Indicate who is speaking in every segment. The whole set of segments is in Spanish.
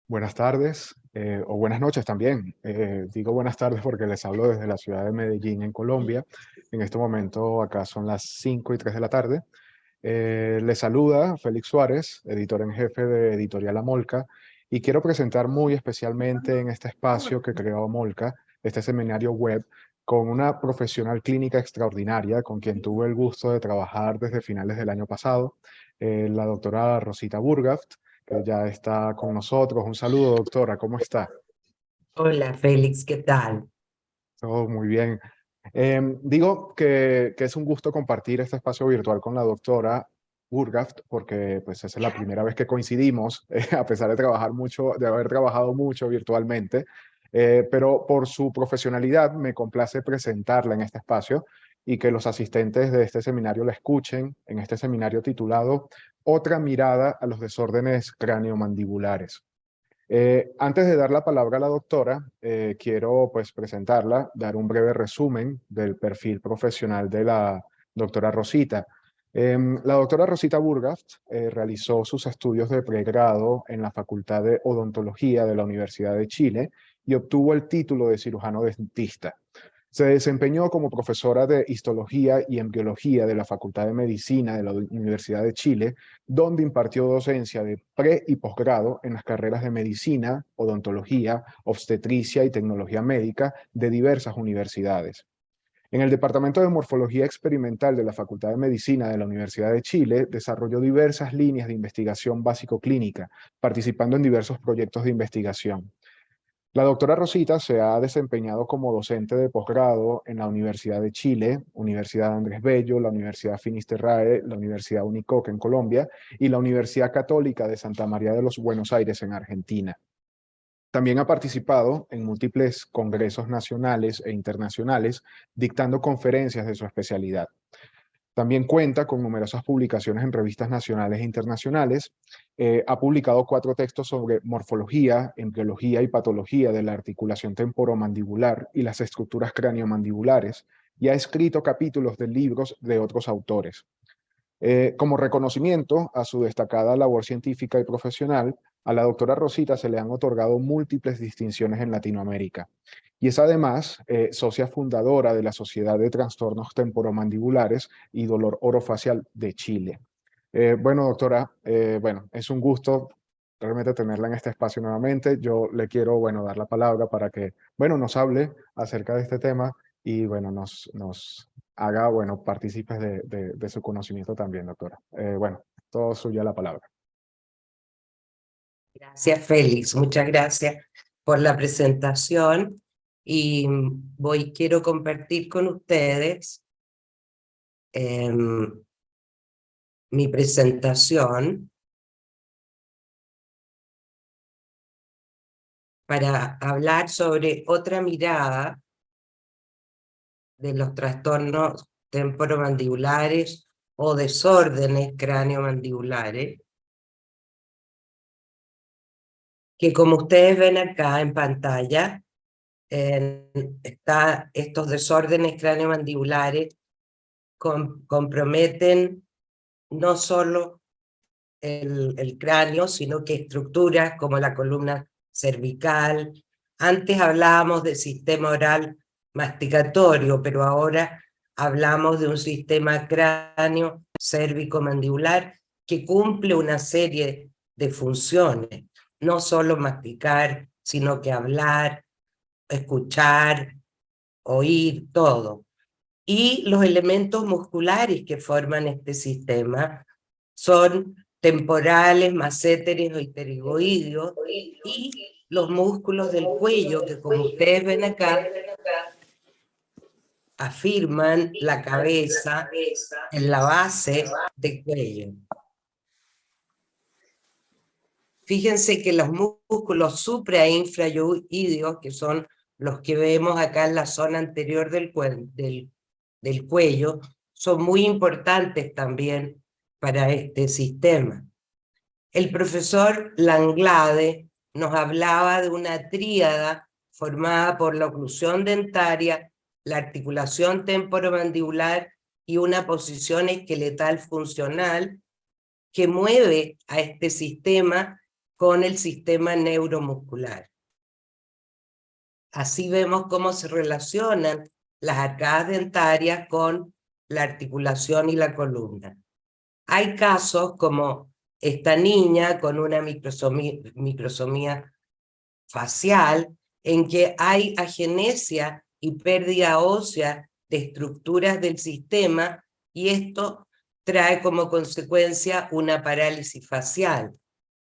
Speaker 1: Buenas tardes, o buenas noches también. Digo buenas tardes porque les hablo desde la ciudad de Medellín, en Colombia. En este momento acá son las 5:03 de la tarde. Les saluda Félix Suárez, editor en jefe de Editorial Amolca, y quiero presentar muy especialmente en este espacio que creó Amolca, este seminario web, con una profesional clínica extraordinaria con quien tuve el gusto de trabajar desde finales del año pasado, la doctora Rosita Burgaft, que ya está con nosotros. Un saludo, doctora, ¿cómo está?
Speaker 2: Hola Félix, ¿qué tal?
Speaker 1: Todo muy bien. Digo que es un gusto compartir este espacio virtual con la doctora Burgaft, porque pues es la primera vez que coincidimos, a pesar de trabajar mucho, de haber trabajado mucho virtualmente, pero por su profesionalidad me complace presentarla en este espacio y que los asistentes de este seminario la escuchen en este seminario titulado Otra mirada a los desórdenes craneomandibulares. Antes de dar la palabra a la doctora, quiero pues presentarla, dar un breve resumen del perfil profesional de la doctora Rosita. La doctora Rosita Burgaft realizó sus estudios de pregrado en la Facultad de Odontología de la Universidad de Chile y obtuvo el título de cirujano dentista. Se desempeñó como profesora de histología y embriología de la Facultad de Medicina de la Universidad de Chile, donde impartió docencia de pre y posgrado en las carreras de medicina, odontología, obstetricia y tecnología médica de diversas universidades. En el Departamento de Morfología Experimental de la Facultad de Medicina de la Universidad de Chile, desarrolló diversas líneas de investigación básico-clínica, participando en diversos proyectos de investigación. La doctora Rosita se ha desempeñado como docente de posgrado en la Universidad de Chile, Universidad Andrés Bello, la Universidad Finisterrae, la Universidad Unicoc en Colombia y la Universidad Católica de Santa María de los Buenos Aires en Argentina. También ha participado en múltiples congresos nacionales e internacionales, dictando conferencias de su especialidad. También cuenta con numerosas publicaciones en revistas nacionales e internacionales. Ha publicado 4 textos sobre morfología, embriología y patología de la articulación temporomandibular y las estructuras craniomandibulares, y ha escrito capítulos de libros de otros autores. Como reconocimiento a su destacada labor científica y profesional, a la doctora Rosita se le han otorgado múltiples distinciones en Latinoamérica. Y es además socia fundadora de la Sociedad de Trastornos Temporomandibulares y Dolor Orofacial de Chile. Bueno, doctora, bueno, es un gusto realmente tenerla en este espacio nuevamente. Yo le quiero, bueno, dar la palabra para que, bueno, nos hable acerca de este tema y, bueno, nos haga, bueno, partícipes de su conocimiento también, doctora. Bueno, todo suya la palabra.
Speaker 2: Gracias Félix, muchas gracias por la presentación y quiero compartir con ustedes em, mi presentación para hablar sobre otra mirada de los trastornos temporomandibulares o desórdenes craneomandibulares, que como ustedes ven acá en pantalla, estos desórdenes craneomandibulares comprometen no solo el cráneo, sino que estructuras como la columna cervical. Antes hablábamos del sistema oral masticatorio, pero ahora hablamos de un sistema cráneo cérvico-mandibular que cumple una serie de funciones, no solo masticar, sino que hablar, escuchar, oír, todo. Y los elementos musculares que forman este sistema son temporales, masséteres o pterigoideos, y los músculos del cuello, que como ustedes ven acá, afirman la cabeza en la base del cuello. Fíjense que los músculos supra e infrayoideos, que son los que vemos acá en la zona anterior del cuello, son muy importantes también para este sistema. El profesor Langlade nos hablaba de una tríada formada por la oclusión dentaria, la articulación temporomandibular y una posición esqueletal funcional que mueve a este sistema con el sistema neuromuscular. Así vemos cómo se relacionan las arcadas dentarias con la articulación y la columna. Hay casos como esta niña con una microsomía facial en que hay agenesia y pérdida ósea de estructuras del sistema y esto trae como consecuencia una parálisis facial.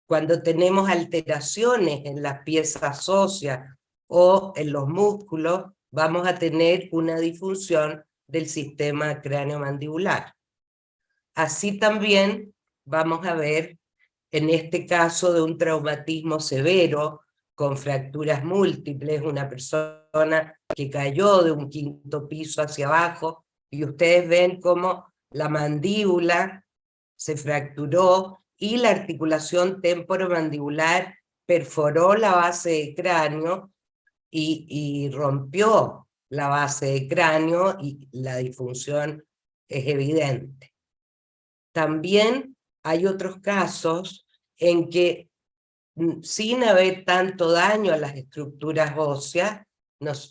Speaker 2: Cuando tenemos alteraciones en las piezas óseas o en los músculos, vamos a tener una disfunción del sistema craneomandibular. Así también vamos a ver, en este caso de un traumatismo severo, con fracturas múltiples, una persona que cayó de un 5º piso hacia abajo, y ustedes ven cómo la mandíbula se fracturó y la articulación temporomandibular perforó la base de cráneo y rompió la base de cráneo y la disfunción es evidente. También hay otros casos en que sin haber tanto daño a las estructuras óseas,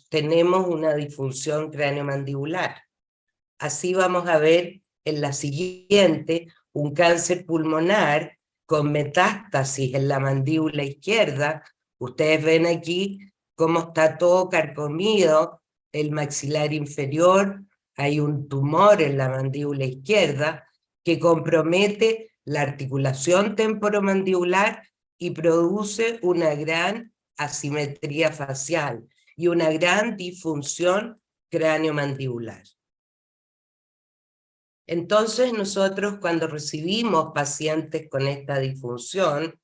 Speaker 2: tenemos una disfunción craneomandibular. Así vamos a ver en la siguiente un cáncer pulmonar con metástasis en la mandíbula izquierda. Ustedes ven aquí cómo está todo carcomido el maxilar inferior, hay un tumor en la mandíbula izquierda que compromete la articulación temporomandibular y produce una gran asimetría facial y una gran disfunción craneomandibular. Entonces nosotros cuando recibimos pacientes con esta disfunción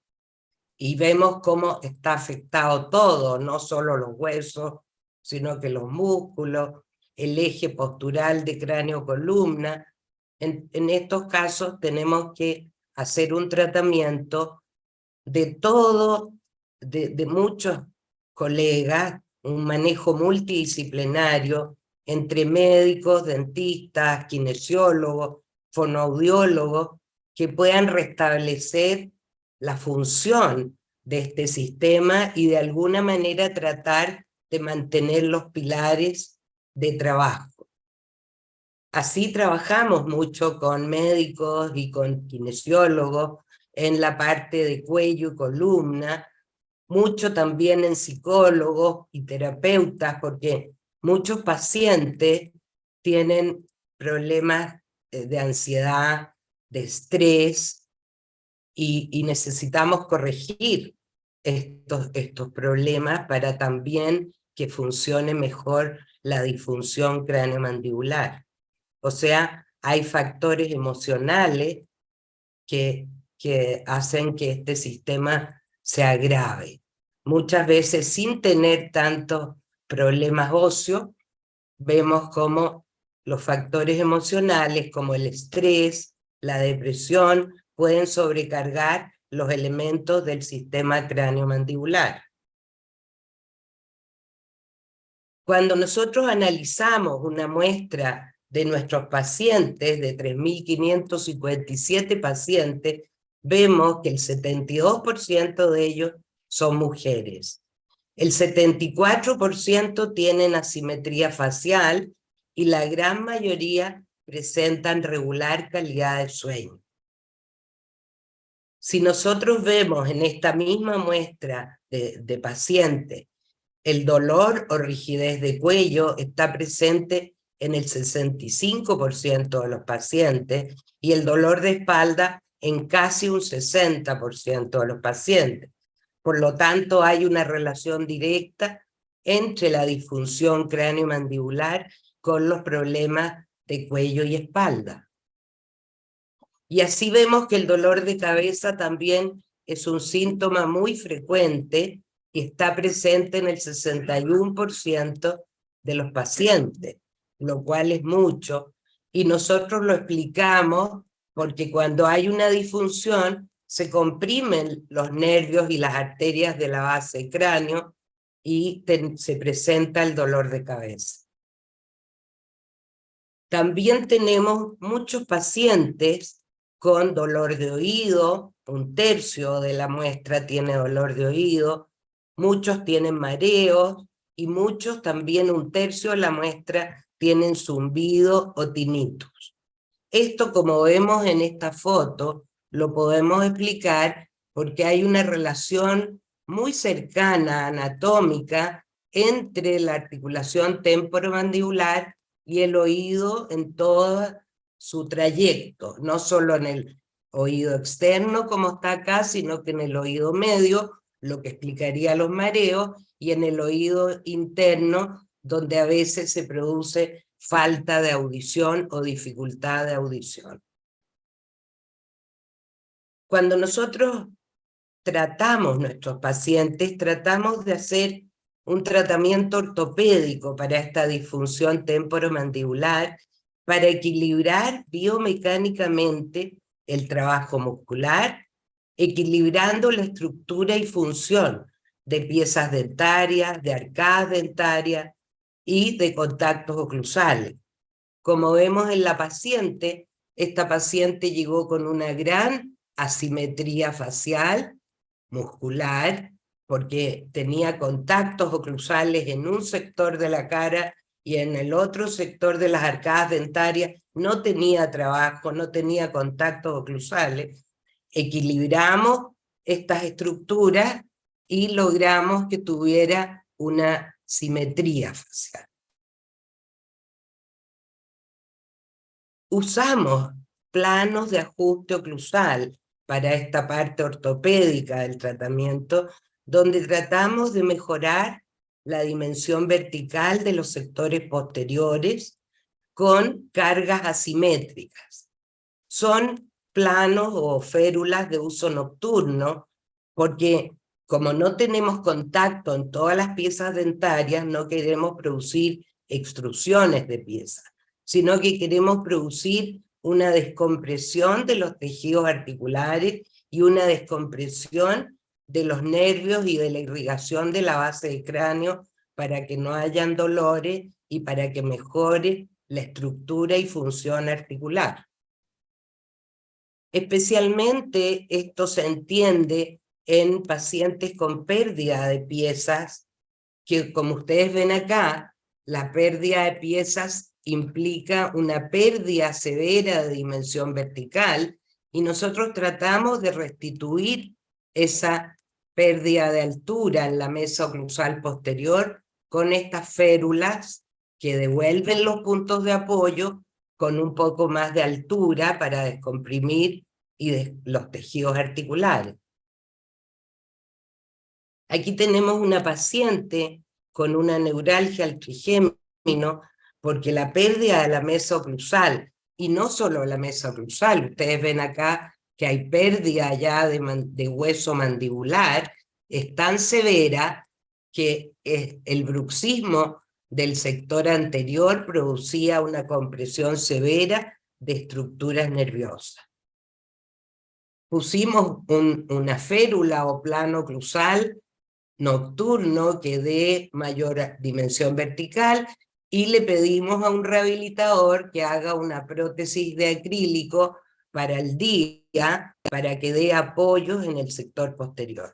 Speaker 2: y vemos cómo está afectado todo, no solo los huesos, sino que los músculos, el eje postural de cráneo-columna, en estos casos tenemos que hacer un tratamiento de muchos colegas, un manejo multidisciplinario entre médicos, dentistas, kinesiólogos, fonoaudiólogos, que puedan restablecer la función de este sistema y de alguna manera tratar de mantener los pilares de trabajo. Así trabajamos mucho con médicos y con kinesiólogos en la parte de cuello y columna, mucho también en psicólogos y terapeutas, porque muchos pacientes tienen problemas de ansiedad, de estrés, y necesitamos corregir estos problemas para también que funcione mejor la disfunción craneomandibular. O sea, hay factores emocionales que hacen que este sistema se agrave. Muchas veces sin tener tantos problemas óseos, vemos como los factores emocionales como el estrés, la depresión, pueden sobrecargar los elementos del sistema craneomandibular. Cuando nosotros analizamos una muestra de nuestros pacientes, de 3.557 pacientes, vemos que el 72% de ellos son mujeres. El 74% tienen asimetría facial y la gran mayoría presentan regular calidad de sueño. Si nosotros vemos en esta misma muestra de pacientes, el dolor o rigidez de cuello está presente en el 65% de los pacientes y el dolor de espalda en casi un 60% de los pacientes. Por lo tanto, hay una relación directa entre la disfunción craneomandibular con los problemas de cuello y espalda. Y así vemos que el dolor de cabeza también es un síntoma muy frecuente y está presente en el 61% de los pacientes, lo cual es mucho. Y nosotros lo explicamos porque cuando hay una disfunción se comprimen los nervios y las arterias de la base del cráneo y se presenta el dolor de cabeza. También tenemos muchos pacientes con dolor de oído, 1/3 de la muestra tiene dolor de oído, muchos tienen mareos y muchos también 1/3 de la muestra tienen zumbido o tinnitus. Esto, como vemos en esta foto, lo podemos explicar porque hay una relación muy cercana, anatómica, entre la articulación temporomandibular y el oído en todo su trayecto, no solo en el oído externo como está acá, sino que en el oído medio, lo que explicaría los mareos, y en el oído interno, donde a veces se produce falta de audición o dificultad de audición. Cuando nosotros tratamos nuestros pacientes, tratamos de hacer un tratamiento ortopédico para esta disfunción temporomandibular, para equilibrar biomecánicamente el trabajo muscular, equilibrando la estructura y función de piezas dentarias, de arcadas dentarias y de contactos oclusales. Como vemos en la paciente, esta paciente llegó con una gran asimetría facial, muscular, porque tenía contactos oclusales en un sector de la cara y en el otro sector de las arcadas dentarias no tenía trabajo, no tenía contactos oclusales. Equilibramos estas estructuras y logramos que tuviera una simetría facial. Usamos planos de ajuste oclusal para esta parte ortopédica del tratamiento, donde tratamos de mejorar la dimensión vertical de los sectores posteriores con cargas asimétricas. Son planos o férulas de uso nocturno, porque como no tenemos contacto en todas las piezas dentarias, no queremos producir extrusiones de piezas, sino que queremos producir una descompresión de los tejidos articulares y una descompresión de los nervios y de la irrigación de la base del cráneo para que no hayan dolores y para que mejore la estructura y función articular. Especialmente esto se entiende en pacientes con pérdida de piezas, que como ustedes ven acá, la pérdida de piezas implica una pérdida severa de dimensión vertical, y nosotros tratamos de restituir esa pérdida de altura en la mesa oclusal posterior con estas férulas que devuelven los puntos de apoyo con un poco más de altura para descomprimir los tejidos articulares. Aquí tenemos una paciente con una neuralgia al trigémino, porque la pérdida de la mesa oclusal, y no solo la mesa oclusal, ustedes ven acá que hay pérdida ya de hueso mandibular, es tan severa que el bruxismo del sector anterior producía una compresión severa de estructuras nerviosas. Pusimos una férula o plano oclusal nocturno que dé mayor dimensión vertical, y le pedimos a un rehabilitador que haga una prótesis de acrílico para el día, para que dé apoyos en el sector posterior.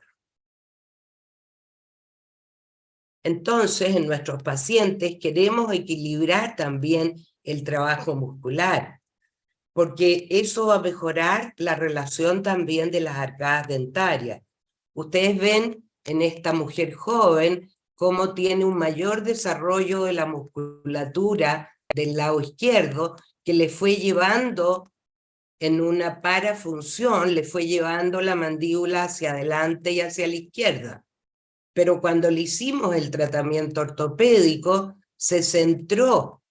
Speaker 2: Entonces, en nuestros pacientes queremos equilibrar también el trabajo muscular, porque eso va a mejorar la relación también de las arcadas dentarias. Ustedes ven en esta mujer joven cómo tiene un mayor desarrollo de la musculatura del lado izquierdo, que le fue llevando en una parafunción, le fue llevando la mandíbula hacia adelante y hacia la izquierda. Pero cuando le hicimos el tratamiento ortopédico, se centró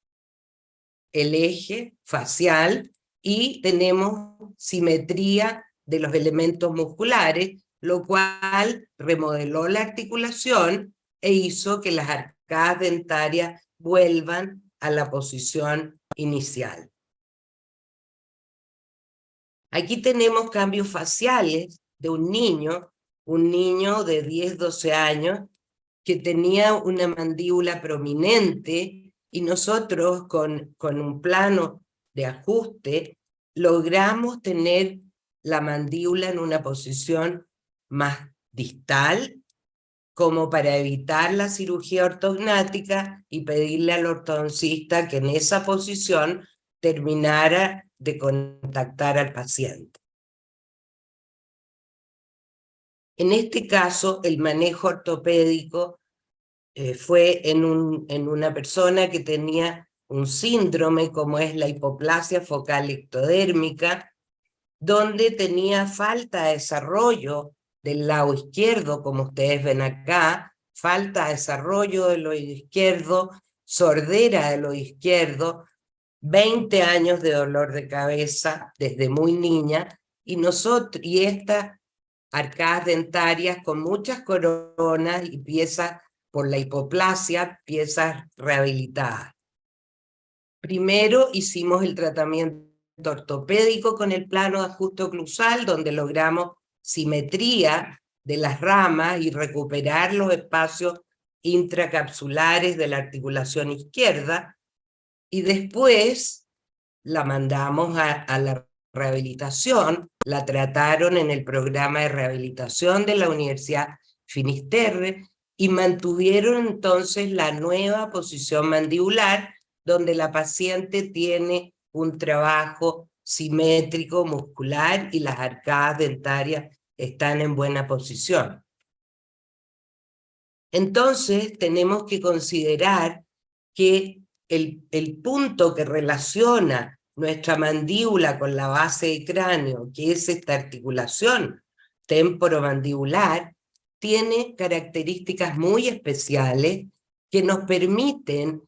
Speaker 2: el eje facial y tenemos simetría de los elementos musculares, lo cual remodeló la articulación e hizo que las arcadas dentarias vuelvan a la posición inicial. Aquí tenemos cambios faciales de un niño de 10-12 años, que tenía una mandíbula prominente, y nosotros con un plano de ajuste logramos tener la mandíbula en una posición más distal, como para evitar la cirugía ortognática y pedirle al ortodoncista que en esa posición terminara de contactar al paciente. En este caso, el manejo ortopédico fue en una persona que tenía un síndrome como es la hipoplasia focal ectodérmica, donde tenía falta de desarrollo del lado izquierdo, como ustedes ven acá, falta de desarrollo del oído izquierdo, sordera del oído izquierdo, 20 años de dolor de cabeza desde muy niña, y estas arcadas dentarias con muchas coronas y piezas por la hipoplasia, piezas rehabilitadas. Primero hicimos el tratamiento ortopédico con el plano de ajuste oclusal, donde logramos simetría de las ramas y recuperar los espacios intracapsulares de la articulación izquierda, y después la mandamos a la rehabilitación, la trataron en el programa de rehabilitación de la Universidad Finisterre y mantuvieron entonces la nueva posición mandibular, donde la paciente tiene un trabajo simétrico muscular y las arcadas dentarias están en buena posición. Entonces tenemos que considerar que el punto que relaciona nuestra mandíbula con la base del cráneo, que es esta articulación temporomandibular, tiene características muy especiales que nos permiten,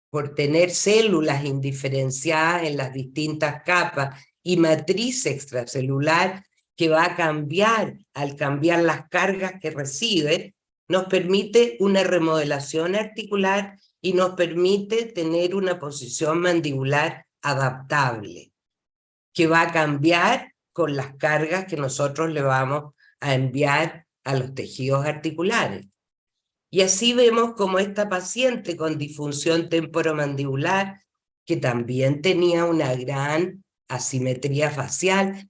Speaker 2: por tener células indiferenciadas en las distintas capas y matriz extracelular que va a cambiar al cambiar las cargas que recibe, nos permite una remodelación articular y nos permite tener una posición mandibular adaptable, que va a cambiar con las cargas que nosotros le vamos a enviar a los tejidos articulares. Y así vemos como esta paciente con disfunción temporomandibular, que también tenía una gran asimetría facial,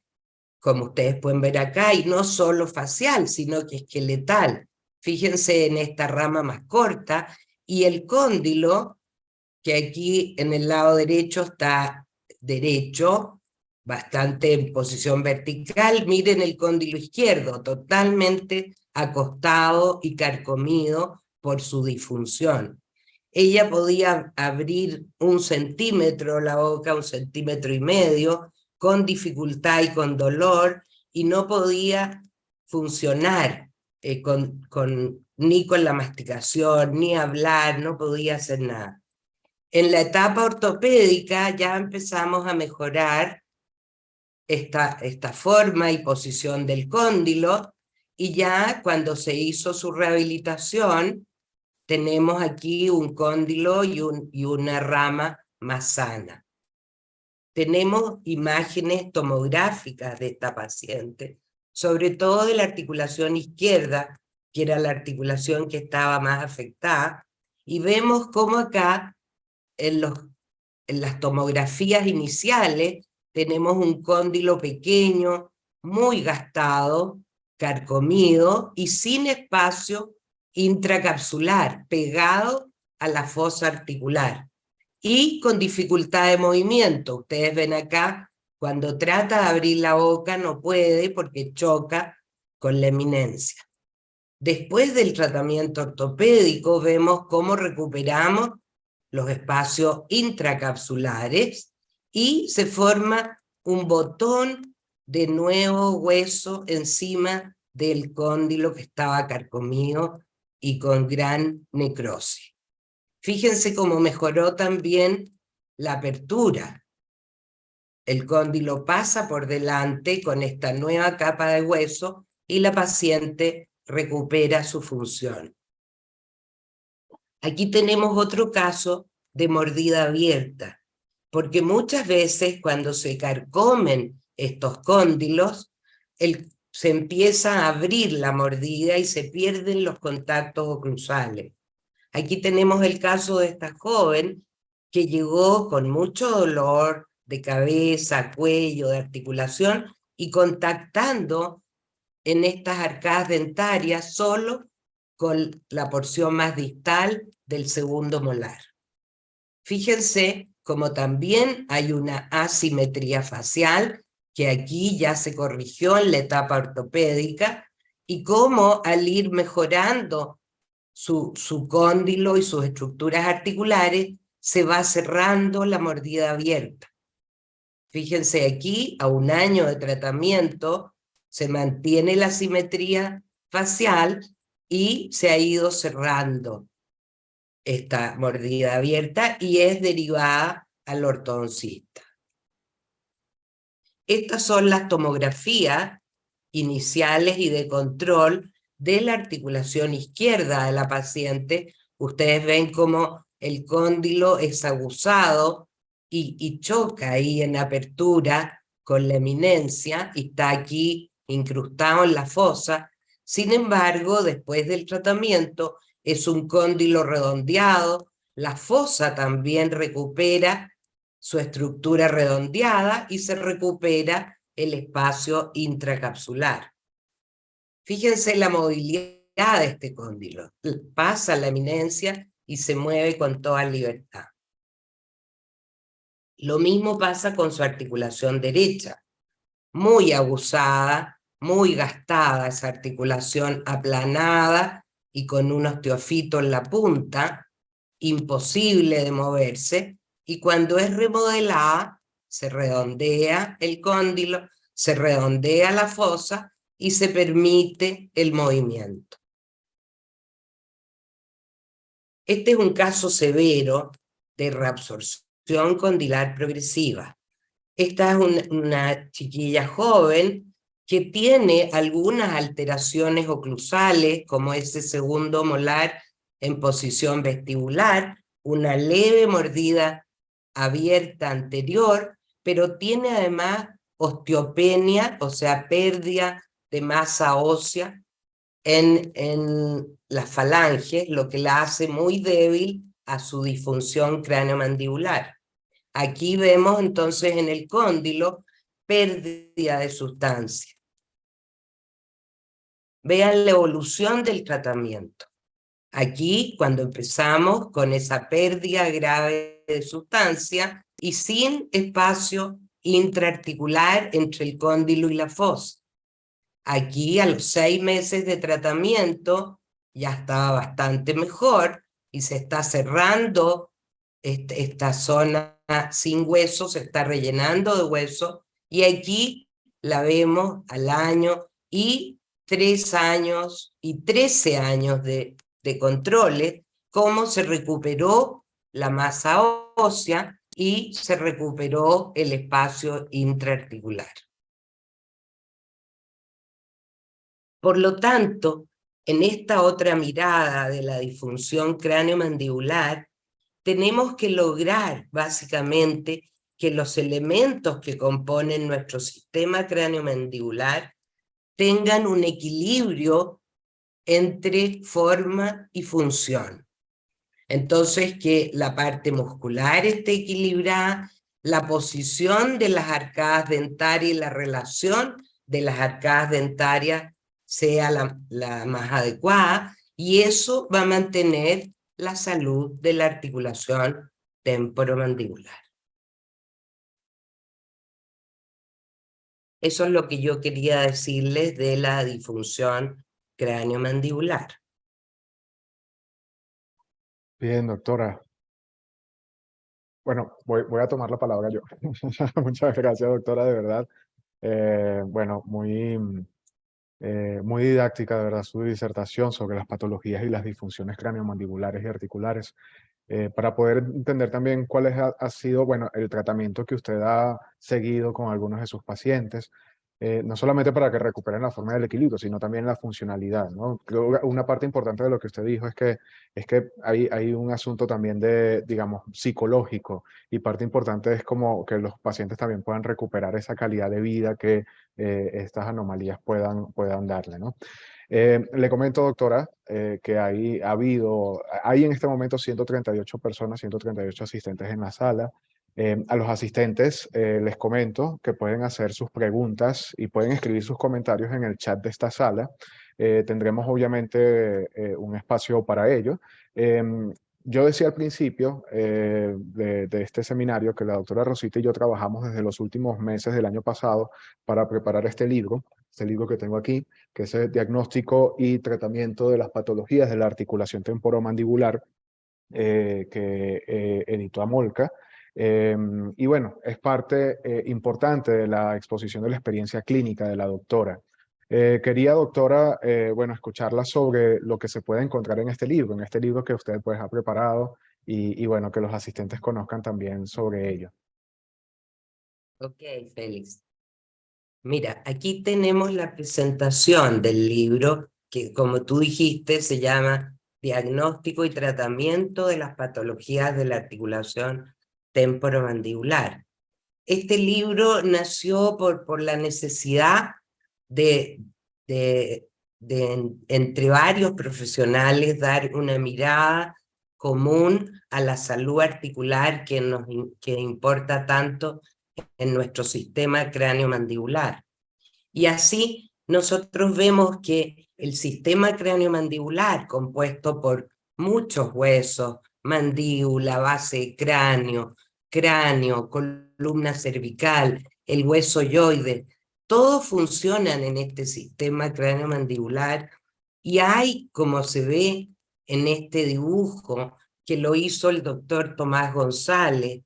Speaker 2: como ustedes pueden ver acá, y no solo facial, sino que esqueletal. Fíjense en esta rama más corta, y el cóndilo, que aquí en el lado derecho está derecho, bastante en posición vertical. Miren el cóndilo izquierdo, totalmente acostado y carcomido por su disfunción. Ella podía abrir 1 centímetro la boca, 1,5 centímetros, con dificultad y con dolor, y no podía funcionar ni con la masticación, ni hablar, no podía hacer nada. En la etapa ortopédica ya empezamos a mejorar esta forma y posición del cóndilo, y ya cuando se hizo su rehabilitación, tenemos aquí un cóndilo y una rama más sana. Tenemos imágenes tomográficas de esta paciente, sobre todo de la articulación izquierda, que era la articulación que estaba más afectada, y vemos cómo acá, en las tomografías iniciales, tenemos un cóndilo pequeño, muy gastado, carcomido y sin espacio intracapsular, pegado a la fosa articular y con dificultad de movimiento. Ustedes ven acá, cuando trata de abrir la boca no puede porque choca con la eminencia. Después del tratamiento ortopédico vemos cómo recuperamos los espacios intracapsulares y se forma un botón de nuevo hueso encima del cóndilo que estaba carcomido y con gran necrosis. Fíjense cómo mejoró también la apertura. El cóndilo pasa por delante con esta nueva capa de hueso y la paciente recupera su función. Aquí tenemos otro caso de mordida abierta, porque muchas veces cuando se carcomen estos cóndilos, se empieza a abrir la mordida y se pierden los contactos oclusales. Aquí tenemos el caso de esta joven que llegó con mucho dolor, de cabeza, cuello, de articulación, y contactando en estas arcadas dentarias solo con la porción más distal del segundo molar. Fíjense como también hay una asimetría facial, que aquí ya se corrigió en la etapa ortopédica, y cómo al ir mejorando su cóndilo y sus estructuras articulares, se va cerrando la mordida abierta. Fíjense aquí, a un año de tratamiento, se mantiene la simetría facial y se ha ido cerrando esta mordida abierta y es derivada al ortodoncista. Estas son las tomografías iniciales y de control de la articulación izquierda de la paciente. Ustedes ven cómo el cóndilo es aguzado y choca ahí en apertura con la eminencia y está aquí incrustado en la fosa. Sin embargo, después del tratamiento es un cóndilo redondeado, la fosa también recupera su estructura redondeada y se recupera el espacio intracapsular. Fíjense la movilidad de este cóndilo. Pasa la eminencia y se mueve con toda libertad. Lo mismo pasa con su articulación derecha. Muy abusada, muy gastada esa articulación, aplanada y con un osteofito en la punta, imposible de moverse, y cuando es remodelada, se redondea el cóndilo, se redondea la fosa y se permite el movimiento. Este es un caso severo de reabsorción condilar progresiva. Esta es una chiquilla joven que tiene algunas alteraciones oclusales, como ese segundo molar en posición vestibular, una leve mordida abierta anterior, pero tiene además osteopenia, o sea, pérdida de masa ósea en las falanges, lo que la hace muy débil a su disfunción craneomandibular. Aquí vemos entonces en el cóndilo pérdida de sustancia. Vean la evolución del tratamiento. Aquí, cuando empezamos con esa pérdida grave de sustancia y sin espacio intraarticular entre el cóndilo y la fosa. Aquí, a los 6 meses de tratamiento, ya estaba bastante mejor y se está cerrando esta zona sin hueso, se está rellenando de hueso, y aquí la vemos al año y 3 años y 13 años de controles, cómo se recuperó la masa ósea y se recuperó el espacio intraarticular. Por lo tanto, en esta otra mirada de la disfunción craneomandibular, tenemos que lograr básicamente que los elementos que componen nuestro sistema craneomandibular tengan un equilibrio entre forma y función. Entonces, que la parte muscular esté equilibrada, la posición de las arcadas dentarias y la relación de las arcadas dentarias sea la más adecuada, y eso va a mantener la salud de la articulación temporomandibular. Eso es lo que yo quería decirles de la disfunción craneomandibular.
Speaker 1: Bien, doctora. Bueno, voy a tomar la palabra yo. Muchas gracias, doctora, de verdad. Bueno, muy didáctica, de verdad, su disertación sobre las patologías y las disfunciones craneomandibulares y articulares, para poder entender también cuál ha sido, bueno, el tratamiento que usted ha seguido con algunos de sus pacientes, no solamente para que recuperen la forma del equilibrio, sino también la funcionalidad, ¿no? Creo que una parte importante de lo que usted dijo es que hay un asunto también de, digamos, psicológico, y parte importante es como que los pacientes también puedan recuperar esa calidad de vida que estas anomalías puedan darle, ¿no? Le comento, doctora, que hay en este momento 138 personas, 138 asistentes en la sala. A los asistentes les comento que pueden hacer sus preguntas y pueden escribir sus comentarios en el chat de esta sala. Tendremos obviamente un espacio para ello. Yo decía al principio de este seminario que la doctora Rosita y yo trabajamos desde los últimos meses del año pasado para preparar este libro que tengo aquí, que es el diagnóstico y tratamiento de las patologías de la articulación temporomandibular, que editó Amolca. Y bueno, es parte importante de la exposición de la experiencia clínica de la doctora. Quería, doctora, bueno, escucharla sobre lo que se puede encontrar en este libro que usted pues ha preparado y bueno, que los asistentes conozcan también sobre ello.
Speaker 2: Ok, Félix. Mira, aquí tenemos la presentación del libro, que como tú dijiste se llama Diagnóstico y Tratamiento de las Patologías de la Articulación Temporomandibular. Este libro nació por la necesidad de, entre varios profesionales, dar una mirada común a la salud articular que importa tanto en nuestro sistema cráneo-mandibular. Y así nosotros vemos que el sistema cráneo-mandibular, compuesto por muchos huesos, mandíbula, base de cráneo, cráneo, columna cervical, el hueso yoide, todos funcionan en este sistema cráneo-mandibular y hay, como se ve en este dibujo, que lo hizo el doctor Tomás González,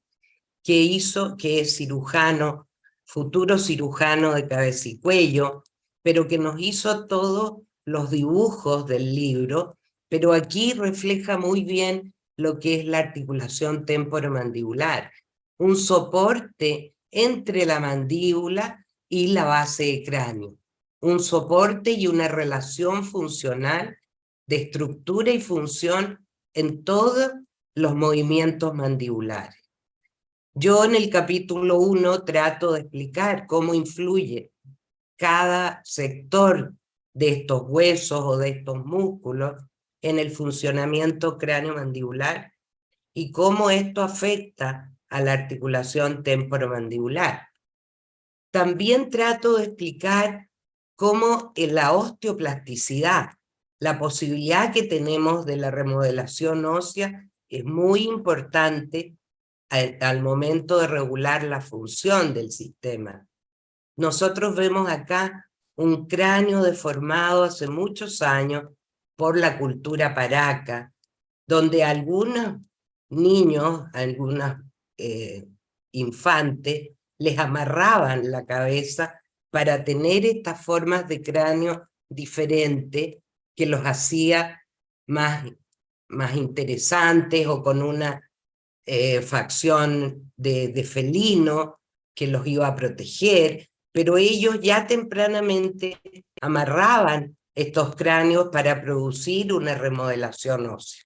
Speaker 2: que es cirujano, futuro cirujano de cabeza y cuello, pero que nos hizo todos los dibujos del libro, pero aquí refleja muy bien lo que es la articulación temporomandibular, un soporte entre la mandíbula y la base de cráneo, un soporte y una relación funcional de estructura y función en todos los movimientos mandibulares. Yo en el capítulo 1 trato de explicar cómo influye cada sector de estos huesos o de estos músculos en el funcionamiento cráneo-mandibular y cómo esto afecta a la articulación temporomandibular. También trato de explicar cómo en la osteoplasticidad, la posibilidad que tenemos de la remodelación ósea es muy importante al momento de regular la función del sistema. Nosotros vemos acá un cráneo deformado hace muchos años por la cultura paraca, donde algunos niños, algunos infantes, les amarraban la cabeza para tener estas formas de cráneo diferentes que los hacía más interesantes o con una facción de felino que los iba a proteger, pero ellos ya tempranamente amarraban estos cráneos para producir una remodelación ósea.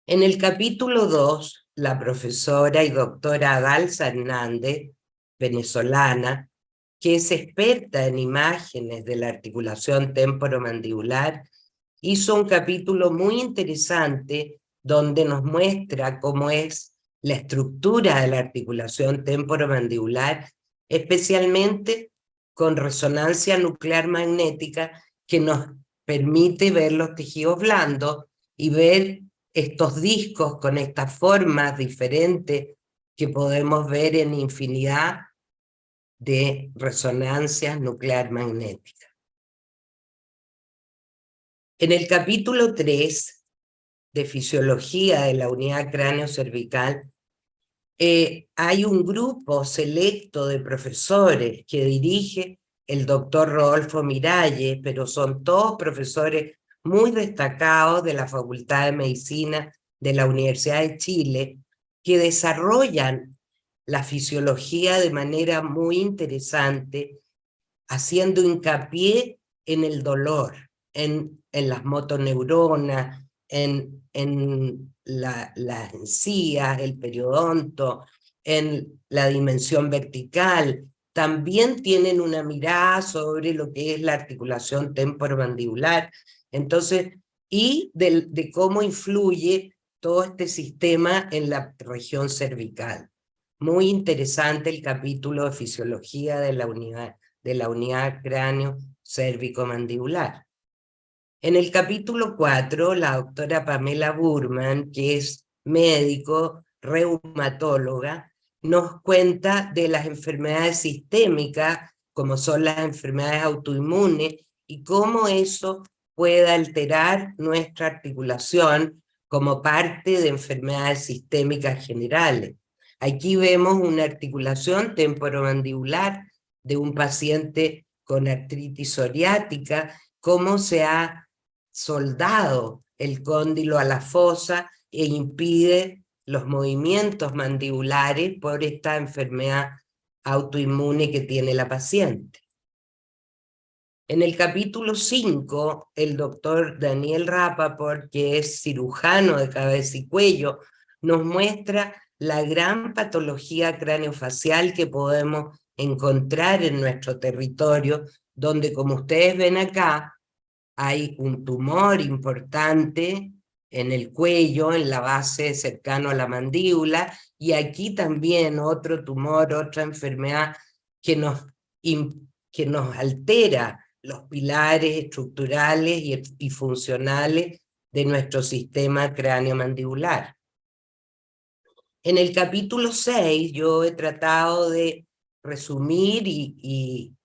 Speaker 2: En el capítulo 2, la profesora y doctora Adalza Hernández, venezolana, que es experta en imágenes de la articulación temporomandibular, hizo un capítulo muy interesante donde nos muestra cómo es la estructura de la articulación temporomandibular, especialmente con resonancia nuclear magnética, que nos permite ver los tejidos blandos y ver estos discos con estas formas diferentes que podemos ver en infinidad de resonancias nuclear magnéticas. En el capítulo 3 de Fisiología de la Unidad Cráneo-Cervical, hay un grupo selecto de profesores que dirige el doctor Rodolfo Miralles, pero son todos profesores muy destacados de la Facultad de Medicina de la Universidad de Chile, que desarrollan la fisiología de manera muy interesante, haciendo hincapié en el dolor, en las motoneuronas, en las encías, el periodonto, en la dimensión vertical. También tienen una mirada sobre lo que es la articulación temporomandibular. Entonces, y de cómo influye todo este sistema en la región cervical. Muy interesante el capítulo de fisiología de la unidad cráneo cérvico-mandibular. En el capítulo 4, la doctora Pamela Burman, que es médico, reumatóloga, nos cuenta de las enfermedades sistémicas, como son las enfermedades autoinmunes, y cómo eso puede alterar nuestra articulación como parte de enfermedades sistémicas generales. Aquí vemos una articulación temporomandibular de un paciente con artritis psoriática, cómo se ha soldado el cóndilo a la fosa e impide los movimientos mandibulares por esta enfermedad autoinmune que tiene la paciente. En el capítulo 5, el doctor Daniel Rapaport, que es cirujano de cabeza y cuello, nos muestra la gran patología craneofacial que podemos encontrar en nuestro territorio, donde, como ustedes ven acá, hay un tumor importante en el cuello, en la base cercano a la mandíbula, y aquí también otro tumor, otra enfermedad que nos altera los pilares estructurales y funcionales de nuestro sistema cráneo-mandibular. En el capítulo 6 yo he tratado de resumir y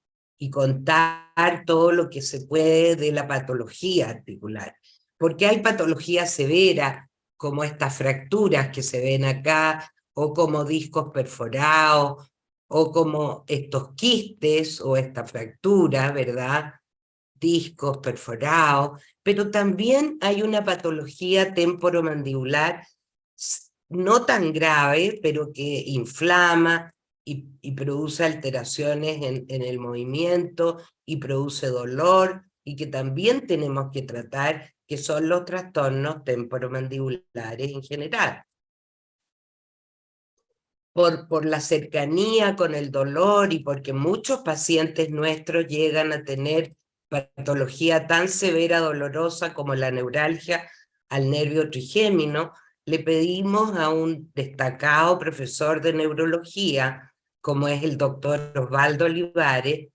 Speaker 2: contar todo lo que se puede de la patología articular, porque hay patologías severas, como estas fracturas que se ven acá, o como discos perforados, o como estos quistes, o esta fractura, ¿verdad? Discos perforados, pero también hay una patología temporomandibular no tan grave, pero que inflama y produce alteraciones en el movimiento y produce dolor, y que también tenemos que tratar, que son los trastornos temporomandibulares en general. Por la cercanía con el dolor y porque muchos pacientes nuestros llegan a tener patología tan severa, dolorosa como la neuralgia al nervio trigémino, le pedimos a un destacado profesor de neurología, como es el doctor Osvaldo Olivares,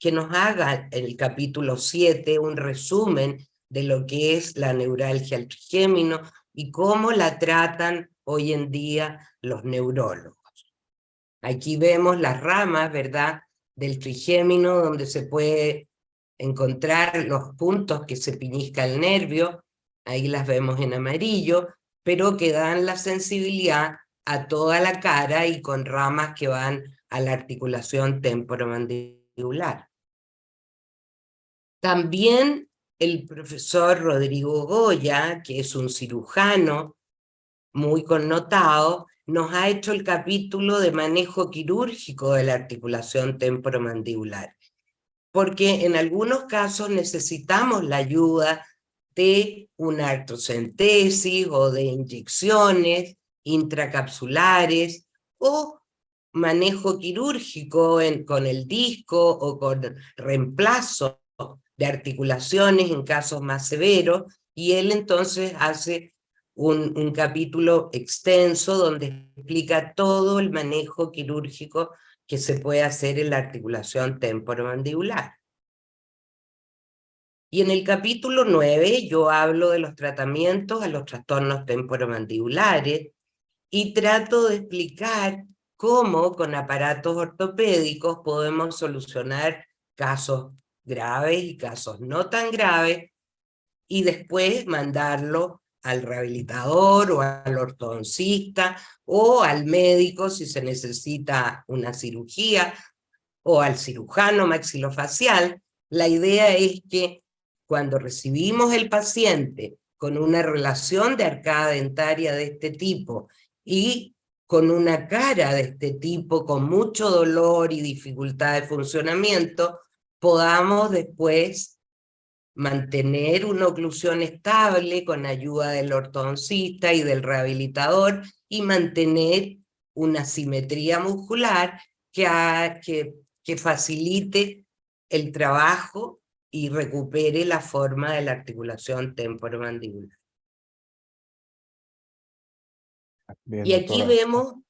Speaker 2: que nos haga en el capítulo 7 un resumen de lo que es la neuralgia al trigémino y cómo la tratan hoy en día los neurólogos. Aquí vemos las ramas, ¿verdad?, del trigémino, donde se puede encontrar los puntos que se piñisca el nervio, ahí las vemos en amarillo, pero que dan la sensibilidad a toda la cara y con ramas que van a la articulación temporomandibular. También el profesor Rodrigo Goya, que es un cirujano muy connotado, nos ha hecho el capítulo de manejo quirúrgico de la articulación temporomandibular, porque en algunos casos necesitamos la ayuda de una artrocentesis o de inyecciones intracapsulares o manejo quirúrgico con el disco o con reemplazo de articulaciones en casos más severos, y él entonces hace un capítulo extenso donde explica todo el manejo quirúrgico que se puede hacer en la articulación temporomandibular. Y en el capítulo 9 yo hablo de los tratamientos a los trastornos temporomandibulares y trato de explicar cómo con aparatos ortopédicos podemos solucionar casos graves y casos no tan graves, y después mandarlo al rehabilitador o al ortodoncista o al médico si se necesita una cirugía, o al cirujano maxilofacial. La idea es que cuando recibimos el paciente con una relación de arcada dentaria de este tipo y con una cara de este tipo, con mucho dolor y dificultad de funcionamiento, podamos después mantener una oclusión estable con ayuda del ortodoncista y del rehabilitador y mantener una simetría muscular que facilite el trabajo y recupere la forma de la articulación temporomandibular.
Speaker 1: Bien,
Speaker 2: Y aquí
Speaker 1: doctora.
Speaker 2: vemos
Speaker 1: Disculpe,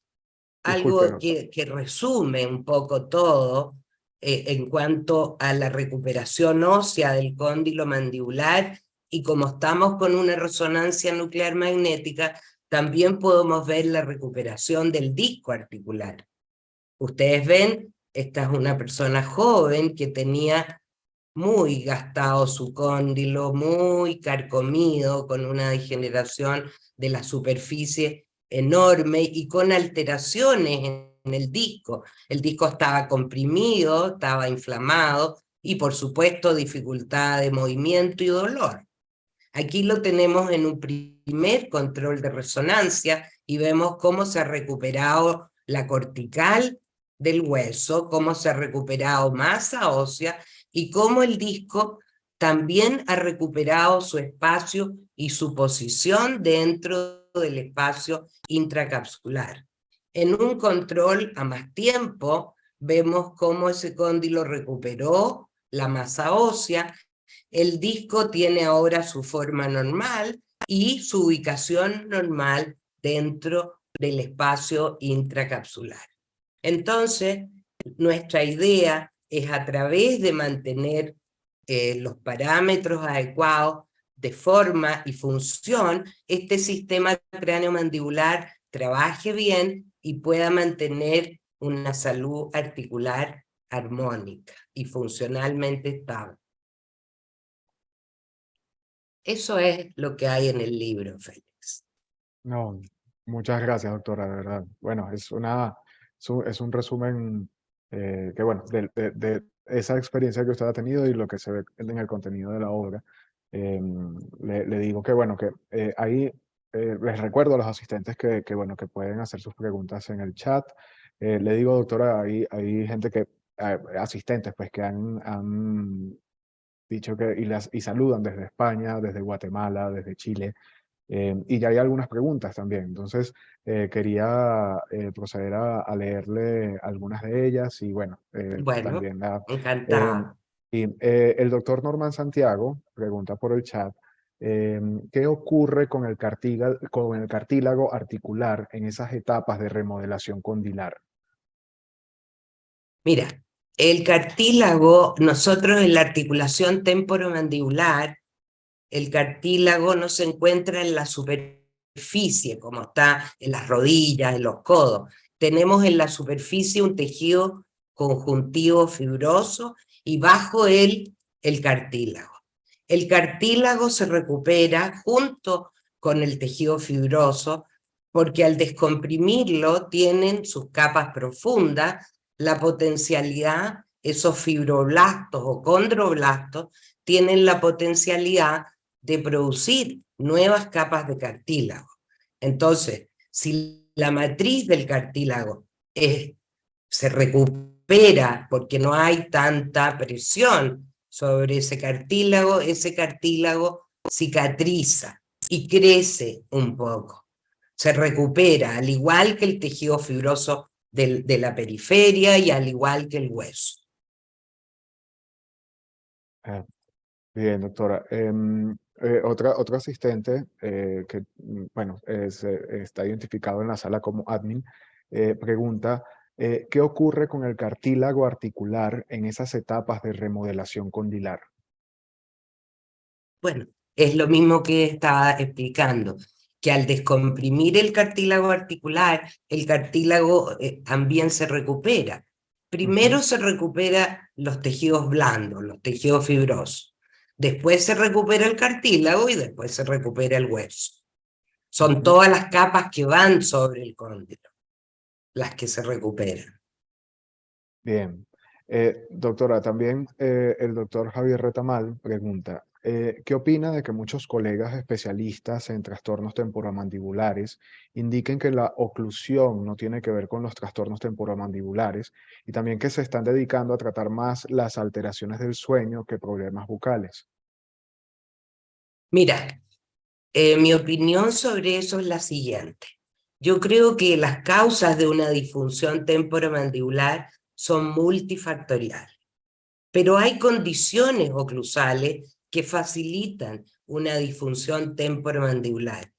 Speaker 2: algo
Speaker 1: doctora.
Speaker 2: que resume un poco todo en cuanto a la recuperación ósea del cóndilo mandibular, y como estamos con una resonancia nuclear magnética, también podemos ver la recuperación del disco articular. Ustedes ven, esta es una persona joven que tenía muy gastado su cóndilo, muy carcomido, con una degeneración de la superficie enorme y con alteraciones en el disco. El disco estaba comprimido, estaba inflamado y por supuesto dificultad de movimiento y dolor. Aquí lo tenemos en un primer control de resonancia y vemos cómo se ha recuperado la cortical del hueso, cómo se ha recuperado masa ósea y cómo el disco también ha recuperado su espacio y su posición dentro del espacio intracapsular. En un control a más tiempo, vemos cómo ese cóndilo recuperó la masa ósea. El disco tiene ahora su forma normal y su ubicación normal dentro del espacio intracapsular. Entonces, nuestra idea es, a través de mantener los parámetros adecuados de forma y función, este sistema cráneo-mandibular trabaje bien y pueda mantener una salud articular armónica y funcionalmente estable. Eso es lo que hay en el libro, Félix.
Speaker 1: No, muchas gracias, doctora, de verdad. Bueno, es un resumen que, bueno, de esa experiencia que usted ha tenido y lo que se ve en el contenido de la obra. Le digo que, bueno, que ahí les recuerdo a los asistentes que, bueno, que pueden hacer sus preguntas en el chat. Le digo, doctora, hay gente que, asistentes, pues, que han dicho que, y saludan desde España, desde Guatemala, desde Chile. Y ya hay algunas preguntas también. Entonces, quería proceder a leerle algunas de ellas y bueno,
Speaker 2: Bueno,
Speaker 1: también eh,
Speaker 2: encantada.
Speaker 1: el doctor Norman Santiago pregunta por el chat, ¿qué ocurre con con el cartílago articular en esas etapas de remodelación condilar?
Speaker 2: Mira, el cartílago, nosotros en la articulación temporomandibular, el cartílago no se encuentra en la superficie, como está en las rodillas, en los codos. Tenemos en la superficie un tejido conjuntivo fibroso y bajo él el cartílago. El cartílago se recupera junto con el tejido fibroso porque al descomprimirlo tienen sus capas profundas la potencialidad, esos fibroblastos o condroblastos tienen la potencialidad de producir nuevas capas de cartílago. Entonces, si la matriz del cartílago se recupera porque no hay tanta presión sobre ese cartílago cicatriza y crece un poco. Se recupera, al igual que el tejido fibroso de la periferia y al igual que el hueso.
Speaker 1: Eh, Bien, doctora. Otro asistente que, bueno, está identificado en la sala como admin, pregunta, ¿qué ocurre con el cartílago articular en esas etapas de remodelación condilar?
Speaker 2: Bueno, es lo mismo que estaba explicando, que al descomprimir el cartílago articular, el cartílago también se recupera.
Speaker 1: Ujú.
Speaker 2: Primero se recupera los tejidos blandos, los tejidos fibrosos. Después se recupera el cartílago y después se recupera el hueso. Son
Speaker 1: Ujú.
Speaker 2: todas las capas que van sobre el cóndilo las que se recuperan.
Speaker 1: Bien. Doctora, también el doctor Javier Retamal pregunta, ¿qué opina de que muchos colegas especialistas en trastornos temporomandibulares indiquen que la oclusión no tiene que ver con los trastornos temporomandibulares y también que se están dedicando a tratar más las alteraciones del sueño que problemas bucales?
Speaker 2: Mira, mi opinión sobre eso es la siguiente. Yo creo que las causas de una disfunción temporomandibular son multifactoriales, pero hay condiciones oclusales que facilitan una disfunción temporomandibular.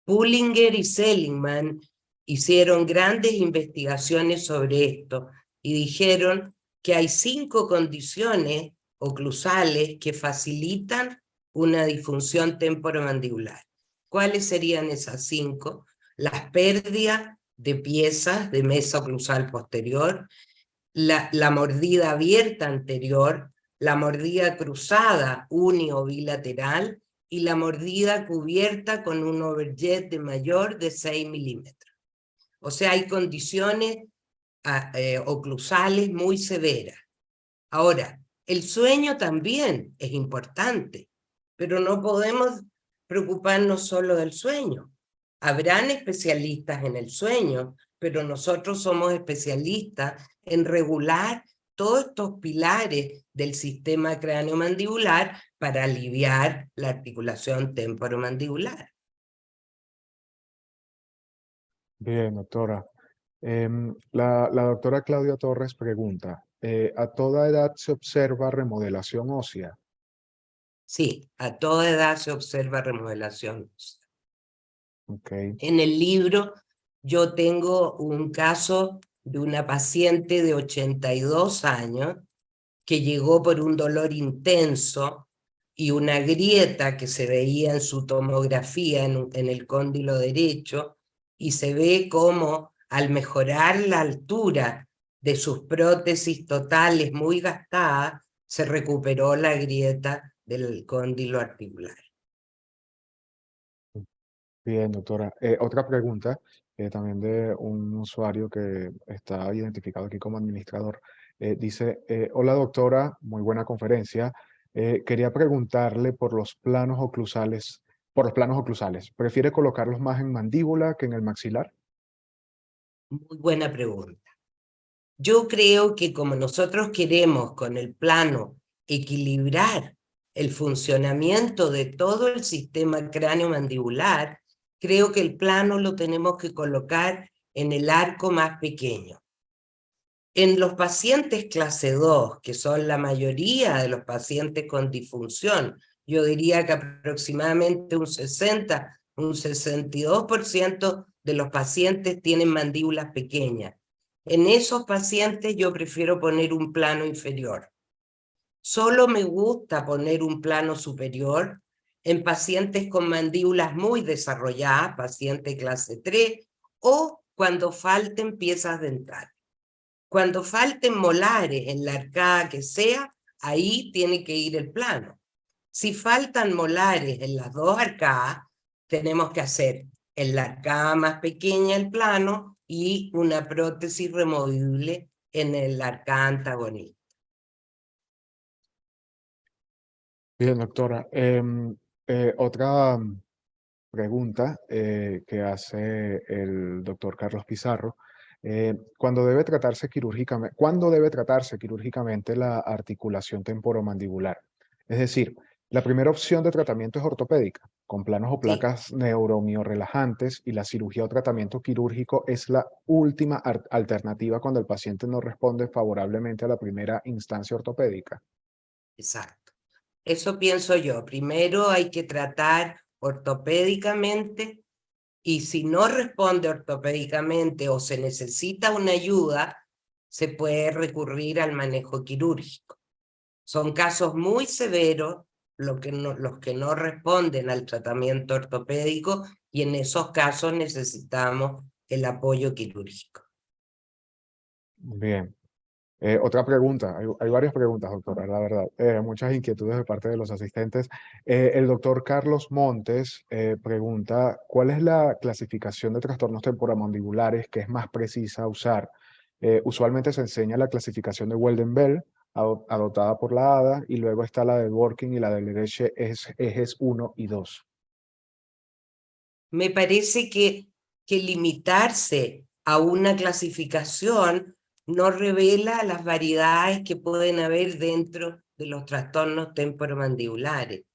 Speaker 2: Pullinger y Seligman hicieron grandes investigaciones sobre esto y dijeron que hay 5 condiciones oclusales que facilitan una disfunción temporomandibular. ¿Cuáles serían esas 5? Las pérdidas de piezas de mesa oclusal posterior, la mordida abierta anterior, la mordida cruzada uni o bilateral y la mordida cubierta con un overjet de mayor de 6 milímetros. O sea, hay condiciones oclusales muy severas. Ahora, el sueño también es importante, pero no podemos preocuparnos solo del sueño. Habrán especialistas en el sueño, pero nosotros somos especialistas en regular todos estos pilares del sistema craneomandibular para aliviar la articulación temporomandibular.
Speaker 1: Bien, doctora. La doctora Claudia Torres pregunta, ¿a toda edad se observa remodelación ósea?
Speaker 2: Sí, a toda edad se observa remodelación.
Speaker 1: Okay.
Speaker 2: En el libro yo tengo un caso de una paciente de 82 años que llegó por un dolor intenso y una grieta que se veía en su tomografía en el cóndilo derecho, y se ve cómo al mejorar la altura de sus prótesis totales muy gastadas, se recuperó la grieta del cóndilo articular.
Speaker 1: Bien, doctora. Otra pregunta, también de un usuario que está identificado aquí como administrador. Dice, hola doctora, muy buena conferencia. Quería preguntarle por los planos oclusales. ¿Prefiere colocarlos más en mandíbula que en el maxilar?
Speaker 2: Muy buena pregunta. Yo creo que como nosotros queremos con el plano equilibrar el funcionamiento de todo el sistema cráneo-mandibular, creo que el plano lo tenemos que colocar en el arco más pequeño. En los pacientes clase 2, que son la mayoría de los pacientes con disfunción, yo diría que aproximadamente un 60, un 62% de los pacientes tienen mandíbulas pequeñas. En esos pacientes yo prefiero poner un plano inferior. Solo me gusta poner un plano superior en pacientes con mandíbulas muy desarrolladas, paciente clase 3, o cuando falten piezas dentales. Cuando falten molares en la arcada que sea, ahí tiene que ir el plano. Si faltan molares en las dos arcadas, tenemos que hacer en la arcada más pequeña el plano y una prótesis removible en el arcada antagonista.
Speaker 1: Bien, doctora. Otra pregunta que hace el doctor Carlos Pizarro. ¿Cuándo debe tratarse quirúrgicamente la articulación temporomandibular? Es decir, la primera opción de tratamiento es ortopédica, con planos o
Speaker 2: Sí,
Speaker 1: placas neuromio-relajantes, y la cirugía o tratamiento quirúrgico es la última alternativa cuando el paciente no responde favorablemente a la primera instancia ortopédica.
Speaker 2: exacto. Eso pienso yo. Primero hay que tratar ortopédicamente, y si no responde ortopédicamente o se necesita una ayuda, se puede recurrir al manejo quirúrgico. Son casos muy severos los que no responden al tratamiento ortopédico, y en esos casos necesitamos el apoyo quirúrgico.
Speaker 1: Bien. Otra pregunta, hay varias preguntas, doctora, la verdad, muchas inquietudes de parte de los asistentes. El doctor Carlos Montes pregunta, ¿cuál es la clasificación de trastornos temporomandibulares que es más precisa a usar? Usualmente se enseña la clasificación de Weldon-Bell, adoptada por la ADA, y luego está la de Dworkin y la de Ledeche, ejes 1 y 2.
Speaker 2: Me parece que limitarse a una clasificación no revela las variedades que pueden haber dentro de los trastornos temporomandibulares.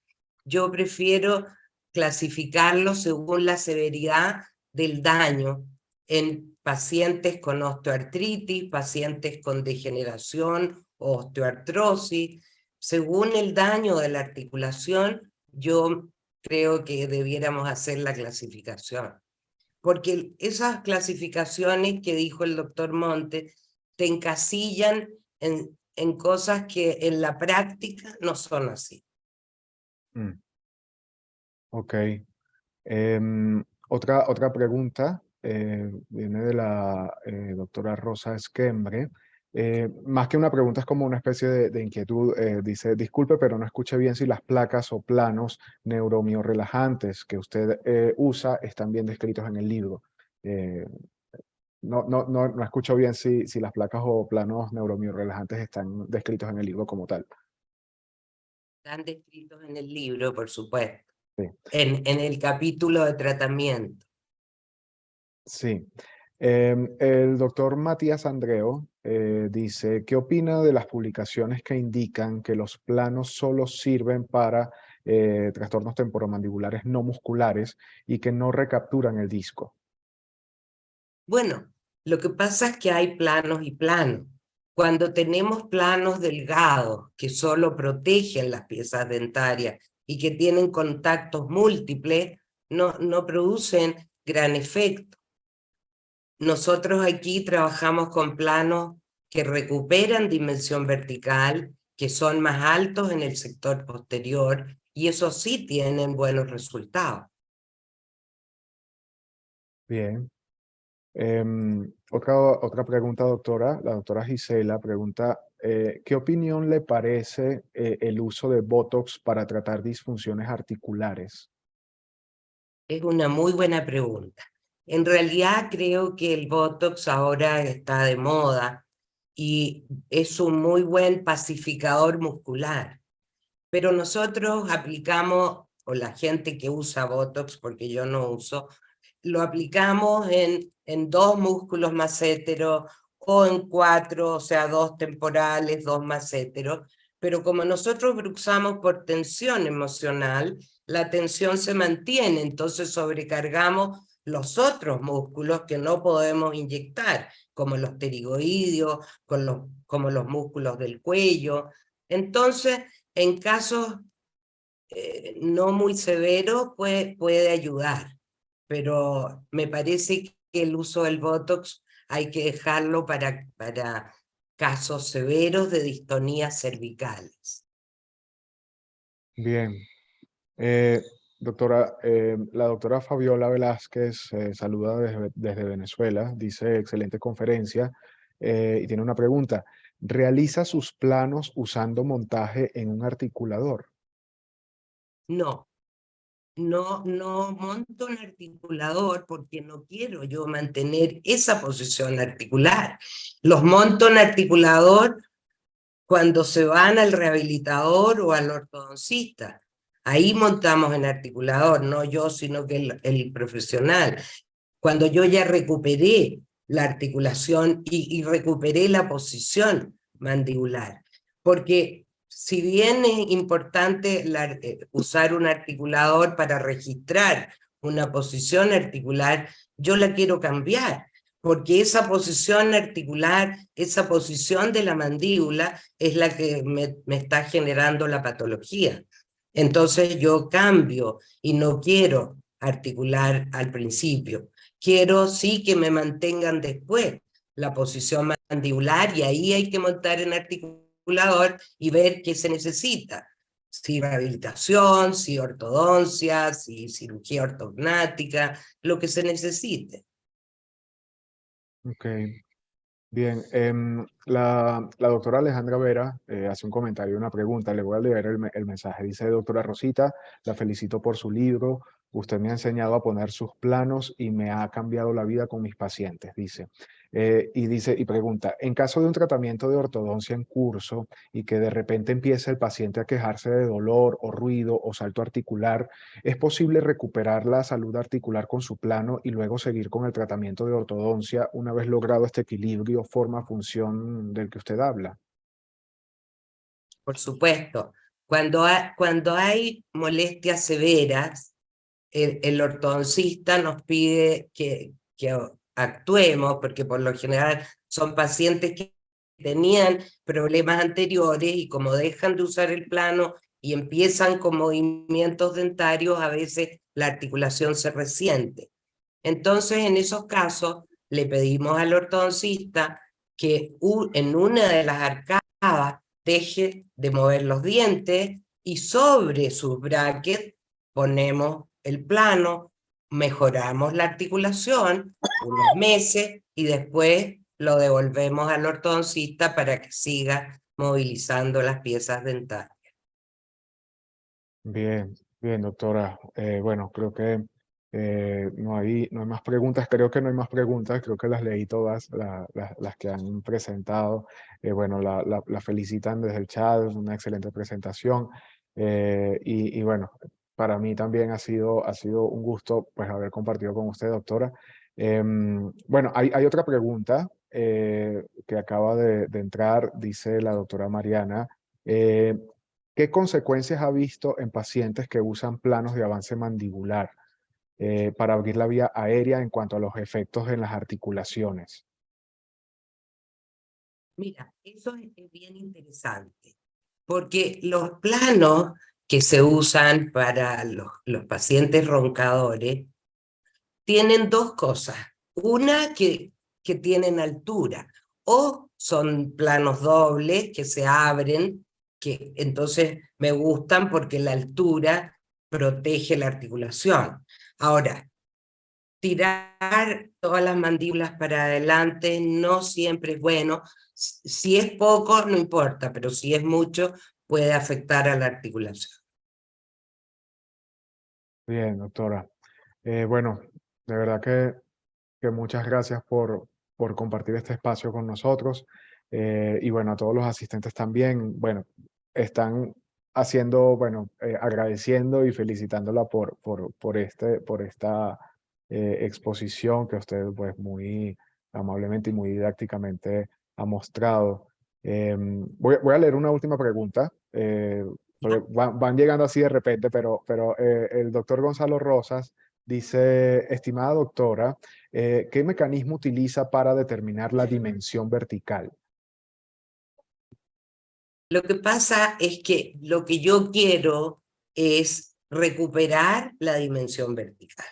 Speaker 2: Yo prefiero clasificarlos según la severidad del daño en pacientes con osteoartritis, pacientes con degeneración o osteoartrosis. Según el daño de la articulación, yo creo que debiéramos hacer la clasificación. Porque esas clasificaciones que dijo el doctor Monte te encasillan en cosas que en la práctica no son así.
Speaker 1: Mm, ok. Otra pregunta viene de la doctora Rosa Esquembre. Más que una pregunta, es como una especie de inquietud. Dice, disculpe, pero no escuché bien si las placas o planos neuromiorrelajantes que usted usa están bien descritos en el libro. Eh, no escucho bien si las placas o planos neuromiorrelajantes están descritos en el libro como tal.
Speaker 2: Están descritos en el libro, por supuesto,
Speaker 1: Sí.
Speaker 2: en el capítulo de tratamiento.
Speaker 1: Sí. El doctor Matías Andreo dice, ¿qué opina de las publicaciones que indican que los planos solo sirven para trastornos temporomandibulares no musculares y que no recapturan el disco?
Speaker 2: Bueno, lo que pasa es que hay planos y planos. Cuando tenemos planos delgados que solo protegen las piezas dentarias y que tienen contactos múltiples, no producen gran efecto. Nosotros aquí trabajamos con planos que recuperan dimensión vertical, que son más altos en el sector posterior, y eso sí tienen buenos resultados.
Speaker 1: Bien. Otra pregunta, doctora. La doctora Gisela pregunta, ¿qué opinión le parece el uso de Botox para tratar disfunciones articulares?
Speaker 2: Es una muy buena pregunta. En realidad creo que el Botox ahora está de moda y es un muy buen pacificador muscular. Pero nosotros aplicamos, o la gente que usa Botox, porque yo no uso, lo aplicamos en 2 músculos masséteros o en 4, o sea, 2 temporales, 2 masséteros. Pero como nosotros bruxamos por tensión emocional, la tensión se mantiene, entonces sobrecargamos los otros músculos que no podemos inyectar, como los pterigoideos, como los músculos del cuello. Entonces, en casos no muy severos puede ayudar, pero me parece que el uso del Botox hay que dejarlo para casos severos de distonías cervicales.
Speaker 1: Bien. Eh, doctora, la doctora Fabiola Velázquez saluda desde Venezuela, dice excelente conferencia y tiene una pregunta. ¿Realiza sus planos usando montaje en un articulador?
Speaker 2: No, no monto un articulador porque no quiero yo mantener esa posición articular. Los monto en articulador cuando se van al rehabilitador o al ortodoncista. Ahí montamos en articulador, no yo, sino que el profesional. Cuando yo ya recuperé la articulación y recuperé la posición mandibular. Porque si bien es importante usar un articulador para registrar una posición articular, yo la quiero cambiar, porque esa posición articular, esa posición de la mandíbula es la que me está generando la patología. Entonces yo cambio y no quiero articular al principio. Quiero sí que me mantengan después la posición mandibular y ahí hay que montar en articulador y ver qué se necesita. Si rehabilitación, si ortodoncia, si cirugía ortognática, lo que se necesite.
Speaker 1: Ok, bien. La doctora Alejandra Vera hace un comentario, una pregunta. Le voy a leer el mensaje. Dice, doctora Rosita, la felicito por su libro. Usted me ha enseñado a poner sus planos y me ha cambiado la vida con mis pacientes, dice. Y pregunta, en caso de un tratamiento de ortodoncia en curso y que de repente empiece el paciente a quejarse de dolor o ruido o salto articular, ¿es posible recuperar la salud articular con su plano y luego seguir con el tratamiento de ortodoncia una vez logrado este equilibrio, forma, función del que usted habla?
Speaker 2: Por supuesto, cuando hay molestias severas, el ortodoncista nos pide que actuemos, porque por lo general son pacientes que tenían problemas anteriores y como dejan de usar el plano y empiezan con movimientos dentarios, a veces la articulación se resiente. Entonces, en esos casos, le pedimos al ortodoncista que en una de las arcadas deje de mover los dientes y sobre sus brackets ponemos el plano, mejoramos la articulación unos meses y después lo devolvemos al ortodoncista para que siga movilizando las piezas dentales.
Speaker 1: Bien, bien, doctora. Bueno, creo que no hay más preguntas. Creo que no hay más preguntas. Creo que las leí todas, las que han presentado. Bueno, la felicitan desde el chat, una excelente presentación. Y bueno, para mí también ha sido un gusto pues, haber compartido con usted, doctora. Bueno, hay otra pregunta que acaba de entrar, dice la doctora Mariana. Eh, ¿Qué consecuencias ha visto en pacientes que usan planos de avance mandibular para abrir la vía aérea en cuanto a los efectos en las articulaciones?
Speaker 2: Mira, eso es bien interesante, porque los planos que se usan para los pacientes roncadores tienen dos cosas. Una, que tienen altura, o son planos dobles que se abren, que entonces me gustan porque la altura protege la articulación. Ahora, tirar todas las mandíbulas para adelante no siempre es bueno. Si es poco, no importa, pero si es mucho, puede afectar a la articulación.
Speaker 1: Bien, doctora. Bueno, de verdad que muchas gracias por compartir este espacio con nosotros. Y bueno, a todos los asistentes también, bueno, están haciendo, bueno, agradeciendo y felicitándola por esta exposición que usted pues muy amablemente y muy didácticamente ha mostrado. Voy a leer una última pregunta. Porque van llegando así de repente, pero el doctor Gonzalo Rosas dice, estimada doctora, ¿qué mecanismo utiliza para determinar la dimensión vertical?
Speaker 2: Lo que pasa es que lo que yo quiero es recuperar la dimensión vertical.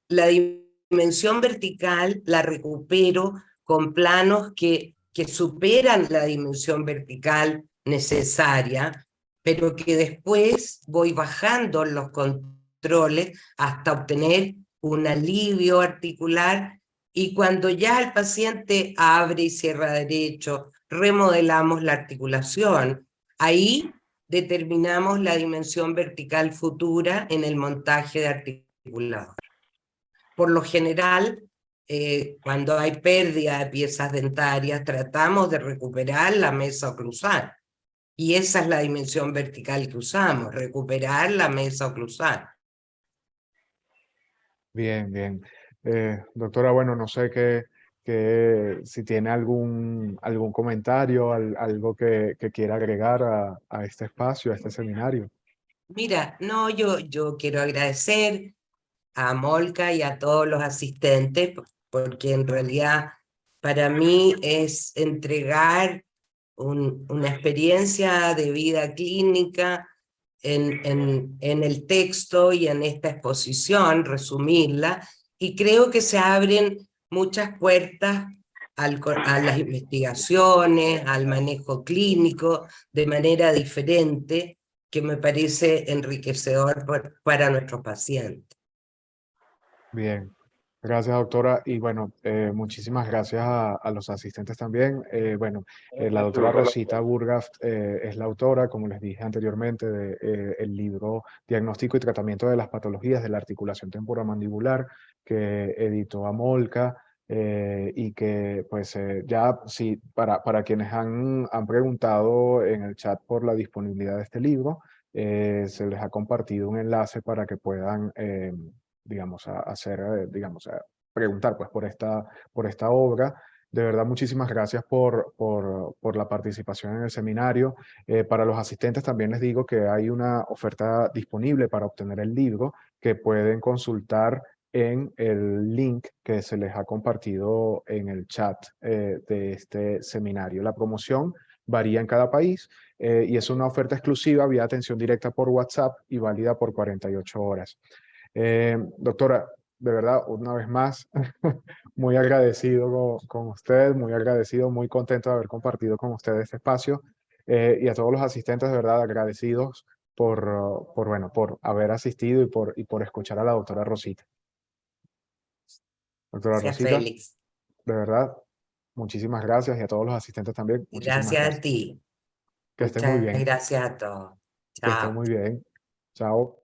Speaker 2: La dimensión vertical la recupero con planos que superan la dimensión vertical necesaria, pero que después voy bajando los controles hasta obtener un alivio articular, y cuando ya el paciente abre y cierra derecho, remodelamos la articulación, ahí determinamos la dimensión vertical futura en el montaje de articulador. Por lo general, cuando hay pérdida de piezas dentarias, tratamos de recuperar la mesa oclusal. Y esa es la dimensión vertical que usamos, recuperar la mesa oclusal.
Speaker 1: Bien, bien. Doctora, bueno, no sé si tiene algún comentario, algo que quiera agregar a este espacio, a este seminario.
Speaker 2: Mira, no, yo quiero agradecer a Molca y a todos los asistentes, porque en realidad para mí es entregar una experiencia de vida clínica en el texto y en esta exposición, resumirla, y creo que se abren muchas puertas a las investigaciones, al manejo clínico, de manera diferente, que me parece enriquecedor para nuestros pacientes.
Speaker 1: Bien, gracias doctora y bueno, muchísimas gracias a los asistentes también. Bueno, la doctora Rosita Burgaft es la autora, como les dije anteriormente, del libro Diagnóstico y Tratamiento de las Patologías de la Articulación Temporomandibular que editó Amolca. Y que pues ya sí, para quienes han preguntado en el chat por la disponibilidad de este libro, se les ha compartido un enlace para que puedan digamos, a hacer, digamos, a preguntar pues por esta obra. De verdad, muchísimas gracias por la participación en el seminario. Para los asistentes también les digo que hay una oferta disponible para obtener el libro que pueden consultar en el link que se les ha compartido en el chat de este seminario. La promoción varía en cada país y es una oferta exclusiva vía atención directa por WhatsApp y válida por 48 horas. Doctora, de verdad, una vez más, muy agradecido con usted, muy agradecido, muy contento de haber compartido con usted este espacio y a todos los asistentes, de verdad, agradecidos bueno, por haber asistido y por escuchar a la doctora Rosita. Doctora
Speaker 2: Gracias,
Speaker 1: Rosita,
Speaker 2: Félix.
Speaker 1: de verdad, muchísimas gracias y a todos los asistentes también, muchísimas
Speaker 2: Gracias a
Speaker 1: gracias.
Speaker 2: ti.
Speaker 1: Que esté muy
Speaker 2: Muchas
Speaker 1: bien,
Speaker 2: gracias a todos.
Speaker 1: que esté
Speaker 2: Chao.
Speaker 1: muy bien. Chao.